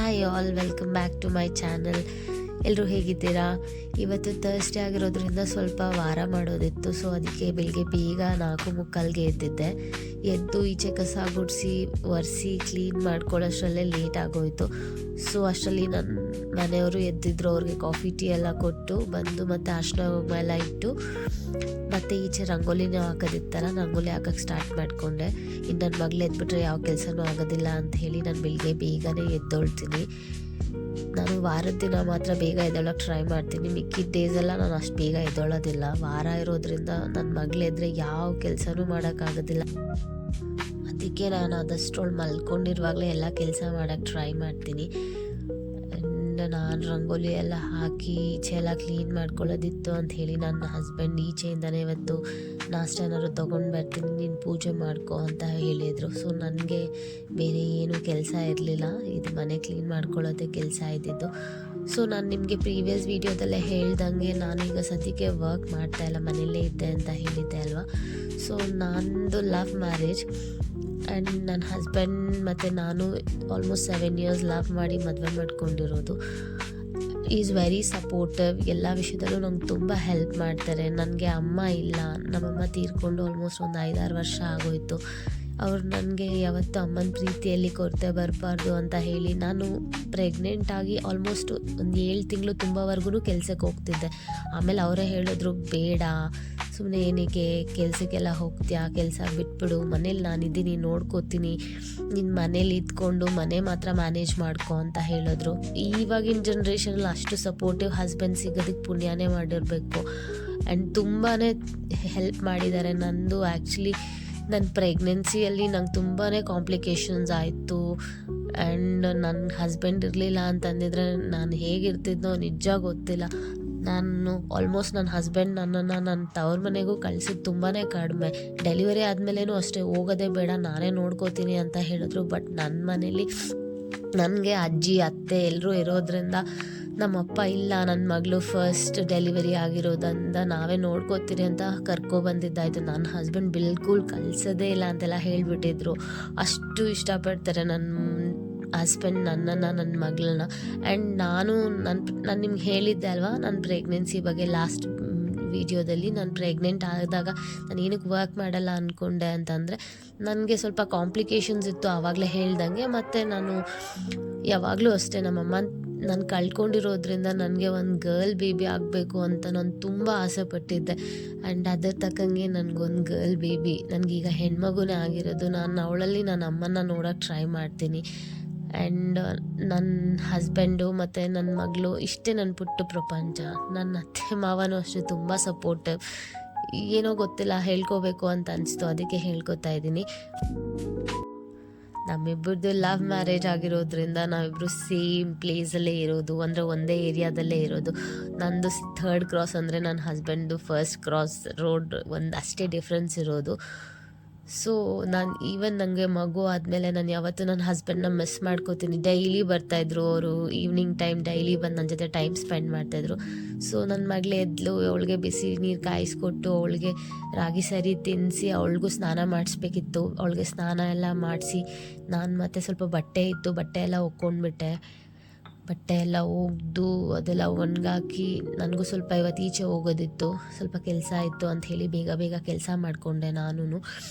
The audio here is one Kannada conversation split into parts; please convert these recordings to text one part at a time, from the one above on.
Hi all, welcome back to my channel. ಎಲ್ಲರೂ ಹೇಗಿದ್ದೀರಾ? ಇವತ್ತು ಥರ್ಸ್ಡೇ ಆಗಿರೋದ್ರಿಂದ ಸ್ವಲ್ಪ ವಾರ ಮಾಡೋದಿತ್ತು. ಸೊ ಅದಕ್ಕೆ ಬೆಳಿಗ್ಗೆ ಬೇಗ 4:45ಗೆ ಎದ್ದಿದ್ದೆ. ಎದ್ದು ಈಚೆ ಕಸ ಗುಡಿಸಿ ಒರೆಸಿ ಕ್ಲೀನ್ ಮಾಡ್ಕೊಳ್ಳೋಷ್ಟರಲ್ಲೇ ಲೇಟ್ ಆಗೋಯಿತು. ಸೊ ಅಷ್ಟರಲ್ಲಿ ನನ್ನ ಮನೆಯವರು ಎದ್ದಿದ್ರು. ಅವ್ರಿಗೆ ಕಾಫಿ ಟೀ ಎಲ್ಲ ಕೊಟ್ಟು ಬಂದು ಮತ್ತು ಅರ್ಶಿನ ಕುಂಕುಮ ಎಲ್ಲ ಇಟ್ಟು ಮತ್ತು ಈಚೆ ರಂಗೋಲಿನ ಹಾಕೋದಿತ್ತಲ್ಲ, ರಂಗೋಲಿ ಹಾಕೋಕ್ಕೆ ಸ್ಟಾರ್ಟ್ ಮಾಡಿಕೊಂಡೆ. ಇನ್ನು ನನ್ನ ಮಗಳು ಎದ್ಬಿಟ್ರೆ ಯಾವ ಕೆಲಸನೂ ಆಗೋದಿಲ್ಲ ಅಂತ ಹೇಳಿ ನಾನು ಬೆಳಿಗ್ಗೆ ಬೇಗನೆ ಎದ್ದೊಳ್ತೀನಿ. ನಾನು ವಾರದ ದಿನ ಮಾತ್ರ ಬೇಗ ಎದ್ದೊಳಕ್ಕೆ ಟ್ರೈ ಮಾಡ್ತೀನಿ. ಮಿಕ್ಕಿದ ಡೇಸೆಲ್ಲ ನಾನು ಅಷ್ಟು ಬೇಗ ಎದ್ದೊಳ್ಳೋದಿಲ್ಲ. ವಾರ ಇರೋದ್ರಿಂದ ನನ್ನ ಮಗಳೇದ್ರೆ ಯಾವ ಕೆಲಸನೂ ಮಾಡೋಕ್ಕಾಗೋದಿಲ್ಲ. ಅದಕ್ಕೆ ನಾನು ಆದಷ್ಟೊಳು ಮಲ್ಕೊಂಡಿರುವಾಗಲೇ ಎಲ್ಲ ಕೆಲಸ ಮಾಡೋಕ್ಕೆ ಟ್ರೈ ಮಾಡ್ತೀನಿ. ನಾನು ರಂಗೋಲಿ ಎಲ್ಲ ಹಾಕಿ ಈಚೆ ಎಲ್ಲ ಕ್ಲೀನ್ ಮಾಡ್ಕೊಳ್ಳೋದಿತ್ತು ಅಂತ ಹೇಳಿ ನನ್ನ ಹಸ್ಬೆಂಡ್ ಈಚೆಯಿಂದನೇ ಇವತ್ತು ನಾಷ್ಟ ಏನಾದ್ರು ತೊಗೊಂಡು ಬರ್ತೀನಿ, ನೀನು ಪೂಜೆ ಮಾಡ್ಕೊ ಅಂತ ಹೇಳಿದರು. ಸೊ ನನಗೆ ಬೇರೆ ಏನೂ ಕೆಲಸ ಇರಲಿಲ್ಲ, ಇದು ಮನೆ ಕ್ಲೀನ್ ಮಾಡ್ಕೊಳ್ಳೋದೇ ಕೆಲಸ ಇದ್ದಿದ್ದು. ಸೊ ನಾನು ನಿಮಗೆ ಪ್ರೀವಿಯಸ್ ವೀಡಿಯೋದಲ್ಲೇ ಹೇಳ್ದಂಗೆ ನಾನೀಗ ಸದ್ಯಕ್ಕೆ ವರ್ಕ್ ಮಾಡ್ತಾಯಿಲ್ಲ, ಮನೆಯಲ್ಲೇ ಇದ್ದೆ ಅಂತ ಹೇಳಿದ್ದೆ ಅಲ್ವಾ. ಸೊ ನಂದು ಲವ್ ಮ್ಯಾರೇಜ್ ಆ್ಯಂಡ್ ನನ್ನ ಹಸ್ಬೆಂಡ್ ಮತ್ತು ನಾನು ಆಲ್ಮೋಸ್ಟ್ 7 years ಲವ್ ಮಾಡಿ ಮದುವೆ ಮಾಡ್ಕೊಂಡಿರೋದು. Is very supportive. ಎಲ್ಲ ವಿಷಯದಲ್ಲೂ ನಂಗೆ ತುಂಬ ಹೆಲ್ಪ್ ಮಾಡ್ತಾರೆ. ನನಗೆ ಅಮ್ಮ ಇಲ್ಲ, ನಮ್ಮಮ್ಮ ತೀರ್ಕೊಂಡು ಆಲ್ಮೋಸ್ಟ್ ಒಂದು 5-6 ವರ್ಷ ಆಗೋಯಿತು. ಅವ್ರು ನನಗೆ ಯಾವತ್ತೂ ಅಮ್ಮನ ಪ್ರೀತಿಯಲ್ಲಿ ಕೊರತೆ ಬರಬಾರ್ದು ಅಂತ ಹೇಳಿ ನಾನು ಪ್ರೆಗ್ನೆಂಟಾಗಿ ಆಲ್ಮೋಸ್ಟ್ ಒಂದು 7 ತಿಂಗಳು ತುಂಬವರೆಗೂ ಕೆಲ್ಸಕ್ಕೆ ಹೋಗ್ತಿದ್ದೆ. ಆಮೇಲೆ ಅವರೇ ಹೇಳಿದ್ರು, ಬೇಡ ಸುಮ್ಮನೆ ಏನಕ್ಕೆ ಕೆಲಸಕ್ಕೆಲ್ಲ ಹೋಗ್ತೀಯಾ, ಕೆಲಸ ಬಿಟ್ಬಿಡು, ಮನೇಲಿ ನಾನಿದ್ದೀನಿ ನೋಡ್ಕೋತೀನಿ, ನಿನ್ನ ಮನೇಲಿ ಇದ್ಕೊಂಡು ಮನೆ ಮಾತ್ರ ಮ್ಯಾನೇಜ್ ಮಾಡ್ಕೊ ಅಂತ ಹೇಳಿದ್ರು. ಇವಾಗಿನ ಜನ್ರೇಷನಲ್ಲಿ ಅಷ್ಟು ಸಪೋರ್ಟಿವ್ ಹಸ್ಬೆಂಡ್ ಸಿಗೋದಕ್ಕೆ ಪುಣ್ಯನೇ ಮಾಡಿರಬೇಕು. ಆ್ಯಂಡ್ ತುಂಬಾ ಹೆಲ್ಪ್ ಮಾಡಿದ್ದಾರೆ. ನಂದು ಆ್ಯಕ್ಚುಲಿ ನನ್ನ ಪ್ರೆಗ್ನೆನ್ಸಿಯಲ್ಲಿ ನಂಗೆ ತುಂಬಾ ಕಾಂಪ್ಲಿಕೇಶನ್ಸ್ ಆಯಿತು. ಆ್ಯಂಡ್ ನನ್ನ ಹಸ್ಬೆಂಡ್ ಇರಲಿಲ್ಲ ಅಂತಂದಿದ್ರೆ ನಾನು ಹೇಗಿರ್ತಿದ್ನೋ ನಿಜ ಗೊತ್ತಿಲ್ಲ. ನಾನು ಆಲ್ಮೋಸ್ಟ್ ನನ್ನ ಹಸ್ಬೆಂಡ್ ನನ್ನನ್ನು ನನ್ನ ತವ್ರ ಮನೆಗೂ ಕಳಿಸಿದ್ದು ತುಂಬಾ ಕಡಿಮೆ. ಡೆಲಿವರಿ ಆದಮೇಲೇನೂ ಅಷ್ಟೇ, ಹೋಗೋದೇ ಬೇಡ ನಾನೇ ನೋಡ್ಕೋತೀನಿ ಅಂತ ಹೇಳಿದ್ರು. ಬಟ್ ನನ್ನ ಮನೇಲಿ ನನಗೆ ಅಜ್ಜಿ ಅತ್ತೆ ಎಲ್ಲರೂ ಇರೋದ್ರಿಂದ ನಮ್ಮಪ್ಪ ಇಲ್ಲ, ನನ್ನ ಮಗಳು ಫಸ್ಟ್ ಡೆಲಿವರಿ ಆಗಿರೋದ್ರಿಂದ ನಾವೇ ನೋಡ್ಕೋತೀರಿ ಅಂತ ಕರ್ಕೊಬಂದಿದ್ದಾಯಿತು. ನನ್ನ ಹಸ್ಬೆಂಡ್ ಬಿಲ್ಕುಲ್ ಕಳಿಸೋದೇ ಇಲ್ಲ ಅಂತೆಲ್ಲ ಹೇಳಿಬಿಟ್ಟಿದ್ರು. ಅಷ್ಟು ಇಷ್ಟಪಡ್ತಾರೆ ನನ್ನ ಹಸ್ಬೆಂಡ್ ನನ್ನನ್ನು, ನನ್ನ ಮಗಳನ್ನ. ಆ್ಯಂಡ್ ನಾನು ನಿಮ್ಗೆ ಹೇಳಿದ್ದೆ ಅಲ್ವಾ ನನ್ನ ಪ್ರೆಗ್ನೆನ್ಸಿ ಬಗ್ಗೆ ಲಾಸ್ಟ್ ವಿಡಿಯೋದಲ್ಲಿ. ನಾನು ಪ್ರೆಗ್ನೆಂಟ್ ಆದಾಗ ನಾನು ಏನಕ್ಕೆ ವರ್ಕ್ ಮಾಡಲ್ಲ ಅಂದ್ಕೊಂಡೆ ಅಂತಂದರೆ ನನಗೆ ಸ್ವಲ್ಪ ಕಾಂಪ್ಲಿಕೇಶನ್ಸ್ ಇತ್ತು ಆವಾಗಲೇ ಹೇಳ್ದಂಗೆ. ಮತ್ತು ನಾನು ಯಾವಾಗಲೂ ಅಷ್ಟೇ ನಮ್ಮಮ್ಮ ನಾನು ಕಳ್ಕೊಂಡಿರೋದ್ರಿಂದ ನನಗೆ ಒಂದು ಗರ್ಲ್ ಬೇಬಿ ಆಗಬೇಕು ಅಂತ ನಾನು ತುಂಬ ಆಸೆ ಪಟ್ಟಿದ್ದೆ. ಆ್ಯಂಡ್ ಅದರ ತಕ್ಕಂಗೆ ನನಗೊಂದು ಗರ್ಲ್ ಬೇಬಿ, ನನಗೀಗ ಹೆಣ್ಮಗುನೇ ಆಗಿರೋದು. ನಾನು ಅವಳಲ್ಲಿ ನನ್ನ ಅಮ್ಮನ ನೋಡೋಕ್ಕೆ ಟ್ರೈ ಮಾಡ್ತೀನಿ. ಆ್ಯಂಡ್ ನನ್ನ ಹಸ್ಬೆಂಡು ಮತ್ತು ನನ್ನ ಮಗಳು ಇಷ್ಟೇ ನನ್ನ ಪುಟ್ಟ ಪ್ರಪಂಚ. ನನ್ನ ಅತ್ತೆ ಮಾವನೂ ಅಷ್ಟೇ ತುಂಬ ಸಪೋರ್ಟಿವ್. ಏನೋ ಗೊತ್ತಿಲ್ಲ, ಹೇಳ್ಕೋಬೇಕು ಅಂತ ಅನಿಸ್ತು, ಅದಕ್ಕೆ ಹೇಳ್ಕೊತಾ ಇದ್ದೀನಿ. ನಮ್ಮಿಬ್ಬರದ್ದು ಲವ್ ಮ್ಯಾರೇಜ್ ಆಗಿರೋದ್ರಿಂದ ನಾವಿಬ್ಬರು ಸೇಮ್ ಪ್ಲೇಸಲ್ಲೇ ಇರೋದು, ಅಂದರೆ ಒಂದೇ ಏರಿಯಾದಲ್ಲೇ ಇರೋದು. ನಂದು 3rd ಕ್ರಾಸ್ ಅಂದರೆ ನನ್ನ ಹಸ್ಬೆಂಡ್ದು 1st ಕ್ರಾಸ್ ರೋಡ್, ಒಂದು ಅಷ್ಟೇ ಡಿಫ್ರೆನ್ಸ್ ಇರೋದು. ಸೊ ನಾನು ಈವನ್ ನನಗೆ ಮಗು ಆದಮೇಲೆ ನಾನು ಯಾವತ್ತೂ ನನ್ನ ಹಸ್ಬೆಂಡ್ನ ಮಿಸ್ ಮಾಡ್ಕೋತೀನಿ. ಡೈಲಿ ಬರ್ತಾಯಿದ್ರು ಅವರು, ಈವ್ನಿಂಗ್ ಟೈಮ್ ಡೈಲಿ ಬಂದು ನನ್ನ ಜೊತೆ ಟೈಮ್ ಸ್ಪೆಂಡ್ ಮಾಡ್ತಾಯಿದ್ರು. ಸೊ ನನ್ನ ಮಗಳೇ ಎದ್ಲು, ಅವಳಿಗೆ ಬಿಸಿ ನೀರು ಕಾಯಿಸ್ಕೊಟ್ಟು ಅವಳಿಗೆ ರಾಗಿ ಸರಿ ತಿನ್ನಿಸಿ ಅವಳಿಗೂ ಸ್ನಾನ ಮಾಡಿಸ್ಬೇಕಿತ್ತು. ಅವಳಿಗೆ ಸ್ನಾನ ಎಲ್ಲ ಮಾಡಿಸಿ ನಾನು ಮತ್ತೆ ಸ್ವಲ್ಪ ಬಟ್ಟೆ ಇತ್ತು, ಬಟ್ಟೆ ಎಲ್ಲ ಒಕ್ಕೊಂಡ್ಬಿಟ್ಟೆ. ಬಟ್ಟೆ ಎಲ್ಲ ಒಗೆದು ಅದೆಲ್ಲ ಒಣಗಾಕಿ ನನಗೂ ಸ್ವಲ್ಪ ಇವತ್ತು ಈಚೆ ಹೋಗೋದಿತ್ತು, ಸ್ವಲ್ಪ ಕೆಲಸ ಇತ್ತು ಅಂಥೇಳಿ ಬೇಗ ಬೇಗ ಕೆಲಸ ಮಾಡಿಕೊಂಡೆ ನಾನು.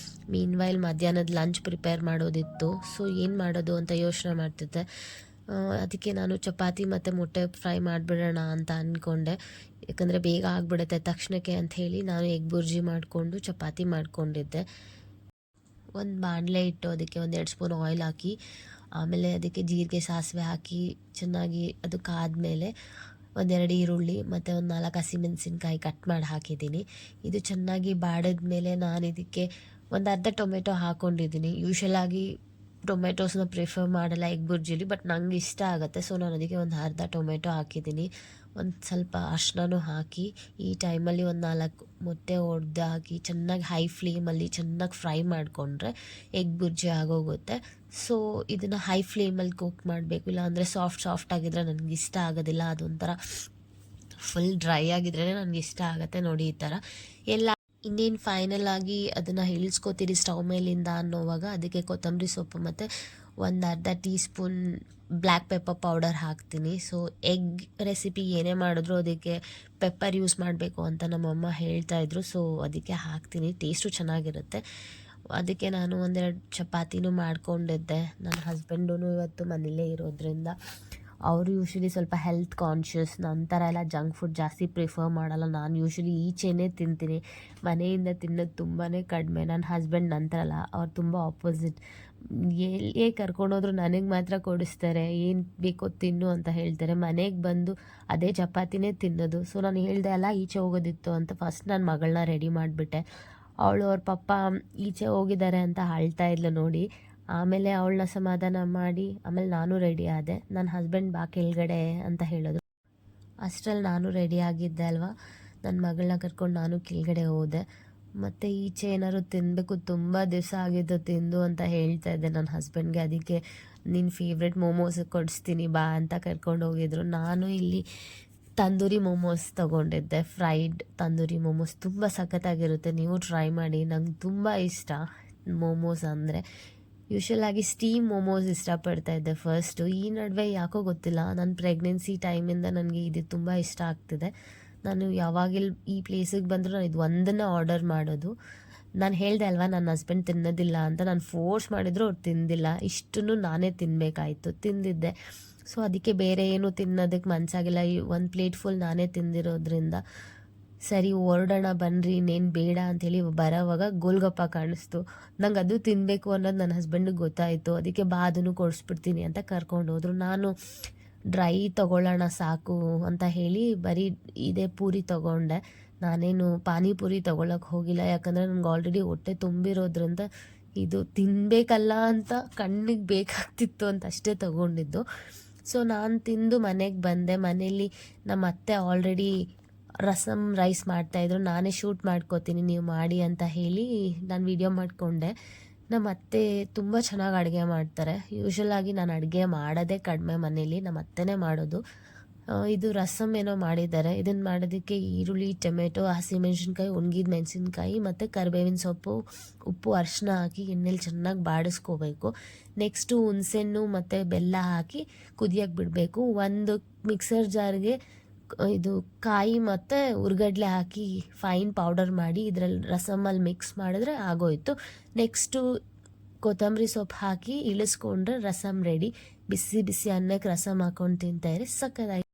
ಮೀನ್ವೈಲ್ ಮಧ್ಯಾಹ್ನದ ಲಂಚ್ ಪ್ರಿಪೇರ್ ಮಾಡೋದಿತ್ತು. ಸೊ ಏನು ಮಾಡೋದು ಅಂತ ಯೋಚನೆ ಮಾಡ್ತಿದ್ದೆ. ಅದಕ್ಕೆ ನಾನು ಚಪಾತಿ ಮತ್ತು ಮೊಟ್ಟೆ ಫ್ರೈ ಮಾಡಿಬಿಡೋಣ ಅಂತ ಅಂದ್ಕೊಂಡೆ. ಯಾಕಂದರೆ ಬೇಗ ಆಗಿಬಿಡುತ್ತೆ ತಕ್ಷಣಕ್ಕೆ ಅಂಥೇಳಿ ನಾನು ಎಗ್ ಬುರ್ಜಿ ಮಾಡಿಕೊಂಡು ಚಪಾತಿ ಮಾಡ್ಕೊಂಡಿದ್ದೆ. ಒಂದು ಬಾಣಲೆ ಇಟ್ಟು ಅದಕ್ಕೆ 1-2 ಸ್ಪೂನ್ ಆಯಿಲ್ ಹಾಕಿ, ಆಮೇಲೆ ಅದಕ್ಕೆ ಜೀರಿಗೆ ಸಾಸಿವೆ ಹಾಕಿ ಚೆನ್ನಾಗಿ ಅದು ಕಾದ್ಮೇಲೆ 1-2 ಈರುಳ್ಳಿ ಮತ್ತು ಒಂದು 4 ಹಸಿಮೆಣಸಿನ್ಕಾಯಿ ಕಟ್ ಮಾಡಿ ಹಾಕಿದ್ದೀನಿ. ಇದು ಚೆನ್ನಾಗಿ ಬಾಡಿದ್ಮೇಲೆ ನಾನು ಇದಕ್ಕೆ ಒಂದು ಅರ್ಧ ಟೊಮೆಟೊ ಹಾಕ್ಕೊಂಡಿದ್ದೀನಿ. ಯೂಶ್ವಲಾಗಿ ಟೊಮೆಟೋಸ್ನ ಪ್ರಿಫರ್ ಮಾಡಲ್ಲ ಎಗ್ ಬುರ್ಜಿಲಿ, ಬಟ್ ನಂಗೆ ಇಷ್ಟ ಆಗುತ್ತೆ. ಸೊ ನಾನು ಅದಕ್ಕೆ ಒಂದು ಅರ್ಧ ಟೊಮೆಟೊ ಹಾಕಿದ್ದೀನಿ. ಒಂದು ಸ್ವಲ್ಪ ಅರ್ಶಿನನೂ ಹಾಕಿ ಈ ಟೈಮಲ್ಲಿ ಒಂದು 4 ಮೊಟ್ಟೆ ಒಡೆದು ಹಾಕಿ ಚೆನ್ನಾಗಿ ಹೈ ಫ್ಲೇಮಲ್ಲಿ ಚೆನ್ನಾಗಿ ಫ್ರೈ ಮಾಡಿಕೊಂಡ್ರೆ ಎಗ್ ಬುರ್ಜಿ ಆಗೋಗುತ್ತೆ. ಸೊ ಇದನ್ನು ಹೈ ಫ್ಲೇಮಲ್ಲಿ ಕುಕ್ ಮಾಡಬೇಕು, ಇಲ್ಲಾಂದರೆ ಸಾಫ್ಟ್ ಆಗಿದ್ರೆ ನನಗೆ ಇಷ್ಟ ಆಗೋದಿಲ್ಲ. ಅದೊಂಥರ ಫುಲ್ ಡ್ರೈ ಆಗಿದ್ರೇ ನನಗೆ ಇಷ್ಟ ಆಗುತ್ತೆ. ನೋಡಿ ಈ ಥರ ಎಲ್ಲ ಇನ್ನೇನು ಫೈನಲ್ ಆಗಿ ಅದನ್ನು ಇಳಿಸ್ಕೋತೀರಿ ಸ್ಟವ್ ಮೇಲಿಂದ ಅನ್ನೋವಾಗ ಅದಕ್ಕೆ ಕೊತ್ತಂಬರಿ ಸೊಪ್ಪು ಮತ್ತು ಒಂದು ಅರ್ಧ tea spoon black pepper powder ಹಾಕ್ತೀನಿ. ಸೊ ಎಗ್ ರೆಸಿಪಿ ಏನೇ ಮಾಡಿದ್ರು ಅದಕ್ಕೆ ಪೆಪ್ಪರ್ ಯೂಸ್ ಮಾಡಬೇಕು ಅಂತ ನಮ್ಮಮ್ಮ ಹೇಳ್ತಾಯಿದ್ರು. ಸೊ ಅದಕ್ಕೆ ಹಾಕ್ತೀನಿ, ಟೇಸ್ಟು ಚೆನ್ನಾಗಿರುತ್ತೆ. ಅದಕ್ಕೆ ನಾನು ಒಂದೆರಡು ಚಪಾತಿನೂ ಮಾಡ್ಕೊಂಡಿದ್ದೆ. ನನ್ನ ಹಸ್ಬೆಂಡೂ ಇವತ್ತು ಮನೇಲೇ ಇರೋದ್ರಿಂದ ಅವರು ಯೂಶ್ವಲಿ ಸ್ವಲ್ಪ ಹೆಲ್ತ್ ಕಾನ್ಷಿಯಸ್, ನನ್ನ ಥರ ಎಲ್ಲ ಜಂಕ್ ಫುಡ್ ಜಾಸ್ತಿ ಪ್ರಿಫರ್ ಮಾಡಲ್ಲ. ನಾನು ಯೂಶ್ವಲಿ ಈಚೆನೇ ತಿಂತೀನಿ, ಮನೆಯಿಂದ ತಿನ್ನೋದು ತುಂಬಾ ಕಡಿಮೆ. ನನ್ನ ಹಸ್ಬೆಂಡ್ ನಂತರಲ್ಲ, ಅವ್ರು ತುಂಬ ಆಪೋಸಿಟ್. ಎಲ್ಲೇ ಕರ್ಕೊಂಡೋದ್ರು ನನಗೆ ಮಾತ್ರ ಕೊಡಿಸ್ತಾರೆ, ಏನು ಬೇಕೋ ತಿನ್ನು ಅಂತ ಹೇಳ್ತಾರೆ. ಮನೆಗೆ ಬಂದು ಅದೇ ಚಪಾತಿನೇ ತಿನ್ನೋದು. ಸೊ ನಾನು ಹೇಳ್ದೆ ಅಲ್ಲ ಈಚೆ ಹೋಗೋದಿತ್ತು ಅಂತ, ಫಸ್ಟ್ ನನ್ನ ಮಗಳನ್ನ ರೆಡಿ ಮಾಡಿಬಿಟ್ಟೆ. ಅವಳು ಅವ್ರ ಪಪ್ಪ ಈಚೆ ಹೋಗಿದ್ದಾರೆ ಅಂತ ಅಳ್ತಾ ಇದ್ಲು ನೋಡಿ. ಆಮೇಲೆ ಅವಳನ್ನ ಸಮಾಧಾನ ಮಾಡಿ ಆಮೇಲೆ ನಾನು ರೆಡಿ ಆದೆ. ನನ್ನ ಹಸ್ಬೆಂಡ್ ಬಾ ಕೆಳಗಡೆ ಅಂತ ಹೇಳಿದ್ರು. ಅಷ್ಟರಲ್ಲಿ ನಾನು ರೆಡಿ ಆಗಿದ್ದೆ ಅಲ್ವಾ, ನನ್ನ ಮಗಳನ್ನ ಕರ್ಕೊಂಡು ನಾನು ಕೆಳಗಡೆ ಹೋದೆ. ಮತ್ತು ಈಚೆ ಏನಾದ್ರು ತಿನ್ನಬೇಕು, ತುಂಬ ದಿವಸ ಆಗಿದ್ದು ತಿಂದು ಅಂತ ಹೇಳ್ತಾ ಇದ್ದೆ ನನ್ನ ಹಸ್ಬೆಂಡ್ಗೆ. ಅದಕ್ಕೆ ನಿನ್ನ ಫೇವ್ರೆಟ್ ಮೋಮೋಸ್ ಕೊಡಿಸ್ತೀನಿ ಬಾ ಅಂತ ಕರ್ಕೊಂಡು ಹೋಗಿದ್ರು. ನಾನು ಇಲ್ಲಿ ತಂದೂರಿ ಮೋಮೋಸ್ ತೊಗೊಂಡಿದ್ದೆ, ಫ್ರೈಡ್ ತಂದೂರಿ ಮೋಮೋಸ್ ತುಂಬ ಸಖತ್ತಾಗಿರುತ್ತೆ, ನೀವು ಟ್ರೈ ಮಾಡಿ. ನಂಗೆ ತುಂಬ ಇಷ್ಟ ಮೋಮೋಸ್ ಅಂದರೆ. ಯೂಶ್ವಲಾಗಿ ಸ್ಟೀಮ್ ಮೋಮೋಸ್ ಇಷ್ಟಪಡ್ತಾ ಇದ್ದೆ ಫಸ್ಟು. ಈ ನಡುವೆ ಯಾಕೋ ಗೊತ್ತಿಲ್ಲ, ನನ್ನ ಪ್ರೆಗ್ನೆನ್ಸಿ ಟೈಮಿಂದ ನನಗೆ ಇದು ತುಂಬ ಇಷ್ಟ ಆಗ್ತಿದೆ. ನಾನು ಯಾವಾಗಿಲ್ಲಿ ಈ ಪ್ಲೇಸಿಗೆ ಬಂದರೂ ನಾನು ಇದು ಒಂದನ್ನು ಆರ್ಡರ್ ಮಾಡೋದು. ನಾನು ಹೇಳಿದೆ ಅಲ್ವಾ ನನ್ನ ಹಸ್ಬೆಂಡ್ ತಿನ್ನೋದಿಲ್ಲ ಅಂತ, ನಾನು ಫೋರ್ಸ್ ಮಾಡಿದ್ರು ಅವ್ರು ತಿಂದಿಲ್ಲ. ಇಷ್ಟನ್ನು ನಾನೇ ತಿನ್ನಬೇಕಾಯ್ತು, ತಿಂದಿದ್ದೆ. ಸೊ ಅದಕ್ಕೆ ಬೇರೆ ಏನು ತಿನ್ನೋದಕ್ಕೆ ಮನಸ್ಸಾಗಿಲ್ಲ. ಒಂದು ಪ್ಲೇಟ್ ಫುಲ್ ನಾನೇ ತಿಂದಿರೋದ್ರಿಂದ ಸರಿ ಹೊರಡೋಣ ಬನ್ನಿರಿ, ಇನ್ನೇನು ಬೇಡ ಅಂಥೇಳಿ ಬರೋವಾಗ ಗೋಲ್ಗಪ್ಪ ಕಾಣಿಸ್ತು. ನಂಗೆ ಅದು ತಿನ್ನಬೇಕು ಅನ್ನೋದು ನನ್ನ ಹಸ್ಬೆಂಡಿಗೆ ಗೊತ್ತಾಯಿತು. ಅದಕ್ಕೆ ಬಾ ಅದನ್ನು ಕೊಡಿಸ್ಬಿಡ್ತೀನಿ ಅಂತ ಕರ್ಕೊಂಡು ಹೋದರು. ನಾನು ಡ್ರೈ ತೊಗೊಳ್ಳೋಣ ಸಾಕು ಅಂತ ಹೇಳಿ ಬರೀ ಇದೇ ಪೂರಿ ತೊಗೊಂಡೆ. ನಾನೇನು ಪಾನಿಪುರಿ ತೊಗೊಳಕ್ಕೆ ಹೋಗಿಲ್ಲ, ಯಾಕಂದರೆ ನನಗೆ ಆಲ್ರೆಡಿ ಹೊಟ್ಟೆ ತುಂಬಿರೋದ್ರಿಂದ ಇದು ತಿನ್ನಬೇಕಲ್ಲ ಅಂತ ಕಣ್ಣಿಗೆ ಬೇಕಾಗ್ತಿತ್ತು ಅಂತ ಅಷ್ಟೇ ತೊಗೊಂಡಿದ್ದು. ಸೊ ನಾನು ತಿಂದು ಮನೆಗೆ ಬಂದೆ. ಮನೇಲಿ ನಮ್ಮ ಅತ್ತೆ ಆಲ್ರೆಡಿ ರಸಮ್ ರೈಸ್ ಮಾಡ್ತಾಯಿದ್ರು. ನಾನೇ ಶೂಟ್ ಮಾಡ್ಕೋತೀನಿ ನೀವು ಮಾಡಿ ಅಂತ ಹೇಳಿ ನಾನು ವಿಡಿಯೋ ಮಾಡಿಕೊಂಡೆ. ನಮ್ಮ ಅತ್ತೆ ತುಂಬ ಚೆನ್ನಾಗಿ ಅಡುಗೆ ಮಾಡ್ತಾರೆ. ಯೂಶ್ವಲಾಗಿ ನಾನು ಅಡುಗೆ ಮಾಡೋದೇ ಕಡಿಮೆ ಮನೇಲಿ, ನಮ್ಮ ಅತ್ತೆನೇ ಮಾಡೋದು. ಇದು ರಸಮ್ ಏನೋ ಮಾಡಿದ್ದಾರೆ. ಇದನ್ನು ಮಾಡೋದಕ್ಕೆ ಈರುಳ್ಳಿ, ಟೊಮೆಟೊ, ಹಸಿಮೆಣ್ಸಿನ್ಕಾಯಿ, ಒಣಗಿದ ಮೆಣಸಿನ್ಕಾಯಿ ಮತ್ತು ಕರಿಬೇವಿನ ಸೊಪ್ಪು, ಉಪ್ಪು, ಅರಿಶಿನ ಹಾಕಿ ಎಣ್ಣೆಲಿ ಚೆನ್ನಾಗಿ ಬಾಡಿಸ್ಕೋಬೇಕು. ನೆಕ್ಸ್ಟು ಹುಣಸೆಹಣ್ಣು ಮತ್ತು ಬೆಲ್ಲ ಹಾಕಿ ಕುದಿಯೋಕ್ಕೆ ಬಿಡಬೇಕು. ಒಂದು ಮಿಕ್ಸರ್ ಜಾರ್ಗೆ ಇದು ಕಾಯಿ ಮತ್ತು ಹುರ್ಗಡ್ಲೆ ಹಾಕಿ ಫೈನ್ ಪೌಡರ್ ಮಾಡಿ ಇದರಲ್ಲಿ ರಸಮಲ್ಲಿ ಮಿಕ್ಸ್ ಮಾಡಿದ್ರೆ ಆಗೋಯಿತು. ನೆಕ್ಸ್ಟು ಕೊತ್ತಂಬರಿ ಸೊಪ್ಪು ಹಾಕಿ ಇಳಿಸ್ಕೊಂಡ್ರೆ ರಸಮ್ ರೆಡಿ. ಬಿಸಿ ಬಿಸಿ ಅನ್ನಕ್ಕೆ ರಸಮ್ ಹಾಕ್ಕೊಂಡು ತಿಂತಾಯಿರಿ, ಸಕ್ಕತ್ತಾಗಿ